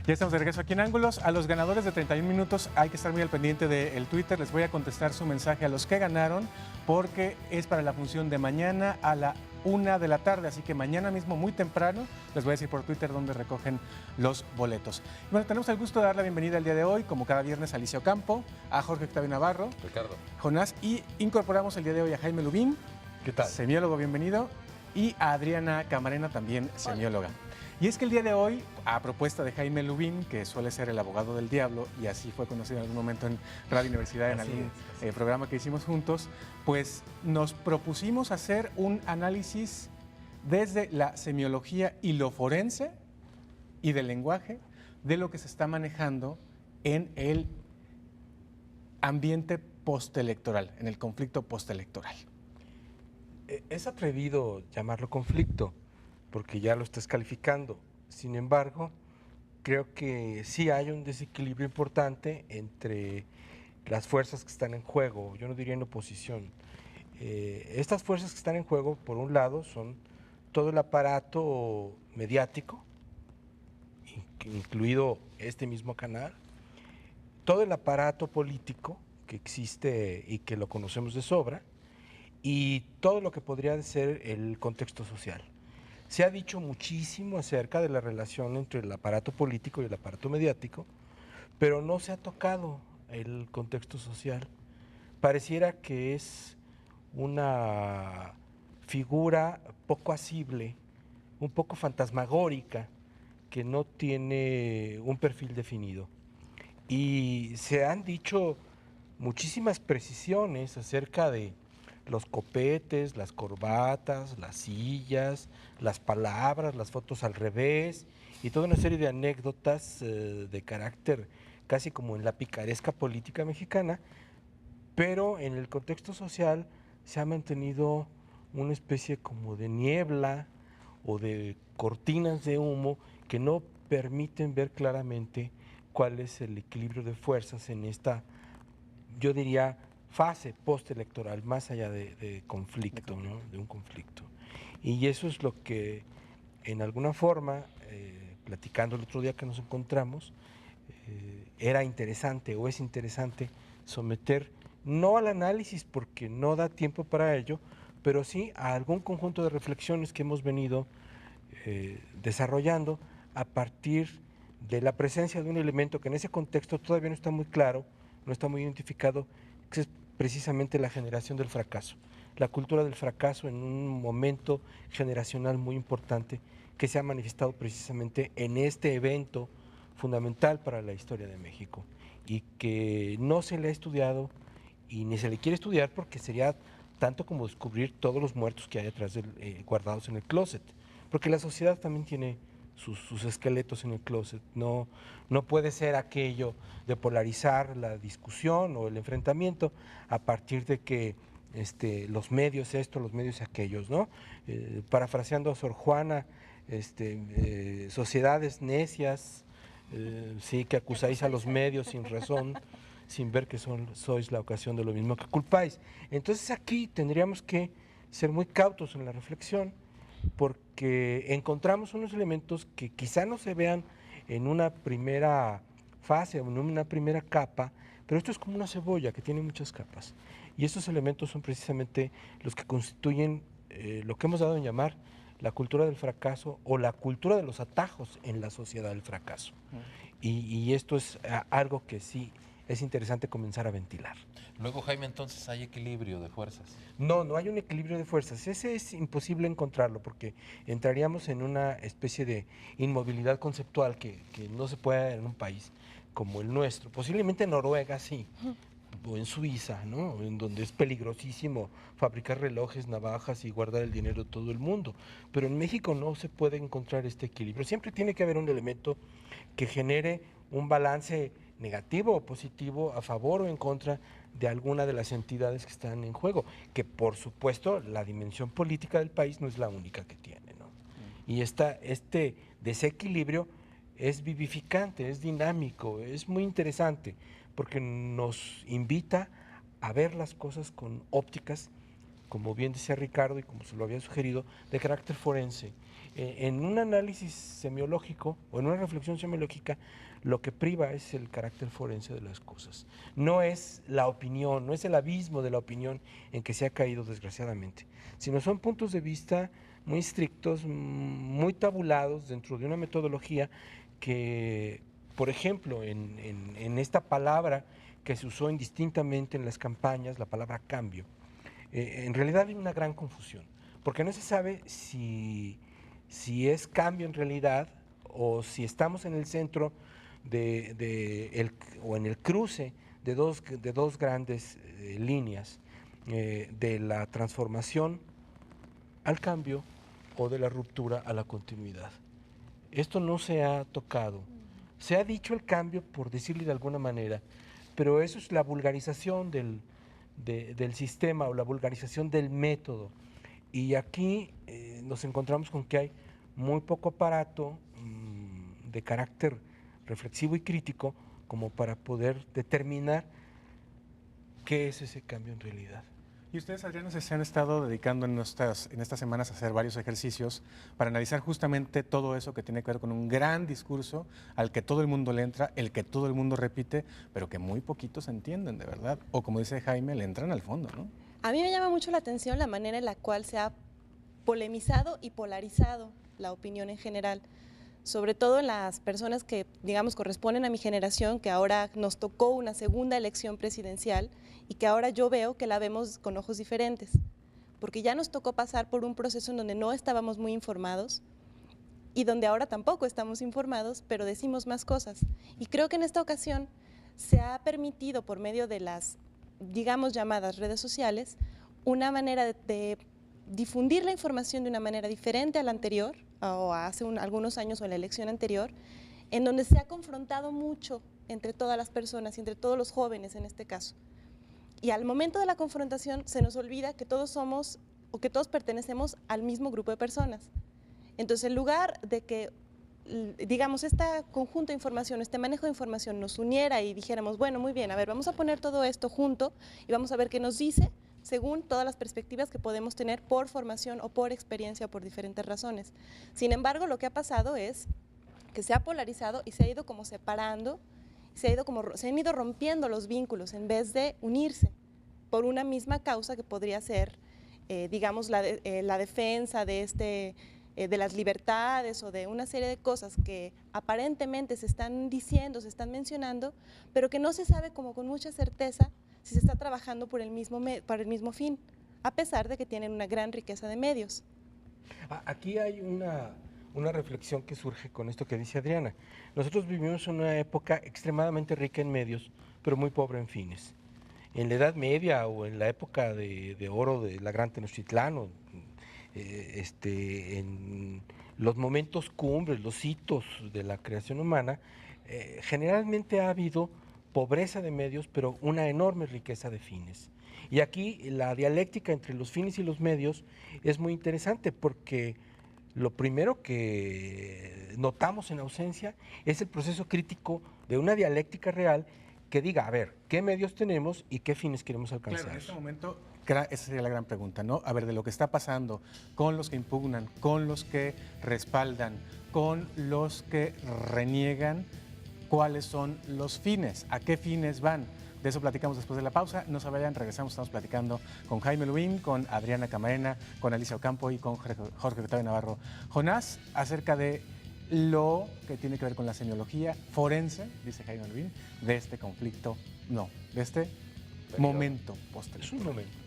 Ya estamos de regreso aquí en Ángulos. A los ganadores de 31 minutos hay que estar muy al pendiente del Twitter. Les voy a contestar su mensaje a los que ganaron porque es para la función de mañana a la 1 de la tarde. Así que mañana mismo, muy temprano, les voy a decir por Twitter dónde recogen los boletos. Y bueno, tenemos el gusto de dar la bienvenida el día de hoy, como cada viernes, a Alicia Ocampo, a Jorge Octavio Navarro, Ricardo. Jonás, y incorporamos el día de hoy a Jaime Lubín, ¿Qué tal? semiólogo, bienvenido, y a Adriana Camarena, también semióloga. Y es que el día de hoy, a propuesta de Jaime Lubín, que suele ser el abogado del diablo, y así fue conocido en algún momento en Radio Universidad, en algún programa que hicimos juntos, pues nos propusimos hacer un análisis desde la semiología y lo forense y del lenguaje de lo que se está manejando en el ambiente postelectoral, en el conflicto postelectoral. Es atrevido llamarlo conflicto, porque ya lo estás calificando. Sin embargo, creo que sí hay un desequilibrio importante entre las fuerzas que están en juego, yo no diría en oposición. Estas fuerzas que están en juego, por un lado, son todo el aparato mediático, incluido este mismo canal, todo el aparato político que existe y que lo conocemos de sobra, y todo lo que podría ser el contexto social. Se ha dicho muchísimo acerca de la relación entre el aparato político y el aparato mediático, pero no se ha tocado el contexto social. Pareciera que es una figura poco asible, un poco fantasmagórica, que no tiene un perfil definido. Y se han dicho muchísimas precisiones acerca de los copetes, las corbatas, las sillas, las palabras, las fotos al revés y toda una serie de anécdotas de carácter casi como en la picaresca política mexicana, pero en el contexto social se ha mantenido una especie como de niebla o de cortinas de humo que no permiten ver claramente cuál es el equilibrio de fuerzas en esta, yo diría, fase postelectoral, más allá de conflicto, ¿no? De un conflicto. Y eso es lo que, en alguna forma, platicando el otro día que nos encontramos, era interesante o es interesante someter, no al análisis porque no da tiempo para ello, pero sí a algún conjunto de reflexiones que hemos venido desarrollando a partir de la presencia de un elemento que en ese contexto todavía no está muy claro, no está muy identificado, que es precisamente la generación del fracaso, la cultura del fracaso en un momento generacional muy importante que se ha manifestado precisamente en este evento fundamental para la historia de México y que no se le ha estudiado y ni se le quiere estudiar porque sería tanto como descubrir todos los muertos que hay atrás guardados en el closet, porque la sociedad también tiene sus esqueletos en el closet. No puede ser aquello de polarizar la discusión o el enfrentamiento a partir de que los medios esto, los medios aquellos, ¿no? Parafraseando a Sor Juana, sociedades necias, sí, que acusáis a los medios sin razón, sin ver que sois la ocasión de lo mismo que culpáis. Entonces aquí tendríamos que ser muy cautos en la reflexión, porque encontramos unos elementos que quizá no se vean en una primera fase o en una primera capa, pero esto es como una cebolla que tiene muchas capas. Y estos elementos son precisamente los que constituyen lo que hemos dado en llamar la cultura del fracaso o la cultura de los atajos en la sociedad del fracaso. Y esto es algo que sí es interesante comenzar a ventilar. Luego, Jaime, entonces hay equilibrio de fuerzas. No hay un equilibrio de fuerzas. Ese es imposible encontrarlo porque entraríamos en una especie de inmovilidad conceptual que no se puede en un país como el nuestro. Posiblemente en Noruega sí, o en Suiza, ¿no? En donde es peligrosísimo fabricar relojes, navajas y guardar el dinero de todo el mundo. Pero en México no se puede encontrar este equilibrio. Siempre tiene que haber un elemento que genere un balance negativo o positivo a favor o en contra de alguna de las entidades que están en juego, que por supuesto la dimensión política del país no es la única que tiene, ¿no? Y este desequilibrio es vivificante, es dinámico, es muy interesante, porque nos invita a ver las cosas con ópticas como bien decía Ricardo y como se lo había sugerido, de carácter forense. En un análisis semiológico o en una reflexión semiológica, lo que priva es el carácter forense de las cosas. No es la opinión, no es el abismo de la opinión en que se ha caído desgraciadamente, sino son puntos de vista muy estrictos, muy tabulados dentro de una metodología que, por ejemplo, en esta palabra que se usó indistintamente en las campañas, la palabra cambio, en realidad hay una gran confusión, porque no se sabe si es cambio en realidad o si estamos en el centro o en el cruce de dos grandes líneas, de la transformación al cambio o de la ruptura a la continuidad. Esto no se ha tocado. Se ha dicho el cambio, por decirlo de alguna manera, pero eso es la vulgarización del sistema o la vulgarización del método. Y aquí nos encontramos con que hay muy poco aparato de carácter reflexivo y crítico como para poder determinar qué es ese cambio en realidad. Y ustedes, Adriana, se han estado dedicando en estas semanas a hacer varios ejercicios para analizar justamente todo eso que tiene que ver con un gran discurso al que todo el mundo le entra, el que todo el mundo repite, pero que muy poquitos entienden de verdad. O como dice Jaime, le entran al fondo, ¿no? A mí me llama mucho la atención la manera en la cual se ha polemizado y polarizado la opinión en general, sobre todo en las personas que, digamos, corresponden a mi generación, que ahora nos tocó una segunda elección presidencial y que ahora yo veo que la vemos con ojos diferentes, porque ya nos tocó pasar por un proceso en donde no estábamos muy informados y donde ahora tampoco estamos informados, pero decimos más cosas. Y creo que en esta ocasión se ha permitido, por medio de las, digamos, llamadas redes sociales, una manera de difundir la información de una manera diferente a la anterior, o hace algunos años o en la elección anterior, en donde se ha confrontado mucho entre todas las personas y entre todos los jóvenes en este caso. Y al momento de la confrontación se nos olvida que todos somos o que todos pertenecemos al mismo grupo de personas. Entonces, en lugar de que, digamos, este conjunto de información, este manejo de información nos uniera y dijéramos, bueno, muy bien, a ver, vamos a poner todo esto junto y vamos a ver qué nos dice según todas las perspectivas que podemos tener por formación o por experiencia o por diferentes razones. Sin embargo, lo que ha pasado es que se ha polarizado y se ha ido como separando, se han ido rompiendo los vínculos en vez de unirse por una misma causa que podría ser, digamos, la defensa de las libertades o de una serie de cosas que aparentemente se están diciendo, se están mencionando, pero que no se sabe como con mucha certeza si se está trabajando para el mismo fin, a pesar de que tienen una gran riqueza de medios. Aquí hay una reflexión que surge con esto que dice Adriana. Nosotros vivimos en una época extremadamente rica en medios, pero muy pobre en fines. En la Edad Media o en la época de oro de la Gran Tenochtitlán, en los momentos cumbres, los hitos de la creación humana, generalmente ha habido pobreza de medios, pero una enorme riqueza de fines. Y aquí la dialéctica entre los fines y los medios es muy interesante porque lo primero que notamos en ausencia es el proceso crítico de una dialéctica real que diga, a ver, ¿qué medios tenemos y qué fines queremos alcanzar? Claro, en este momento, esa sería la gran pregunta, ¿no? A ver, de lo que está pasando con los que impugnan, con los que respaldan, con los que reniegan, ¿cuáles son los fines? ¿A qué fines van? De eso platicamos después de la pausa. No se vayan, regresamos, estamos platicando con Jaime Lubín, con Adriana Camarena, con Alicia Ocampo y con Jorge Octavio Navarro Jonás, acerca de lo que tiene que ver con la semiología forense, dice Jaime Lubín, de este conflicto, no, de este momento posterior. Es un momento.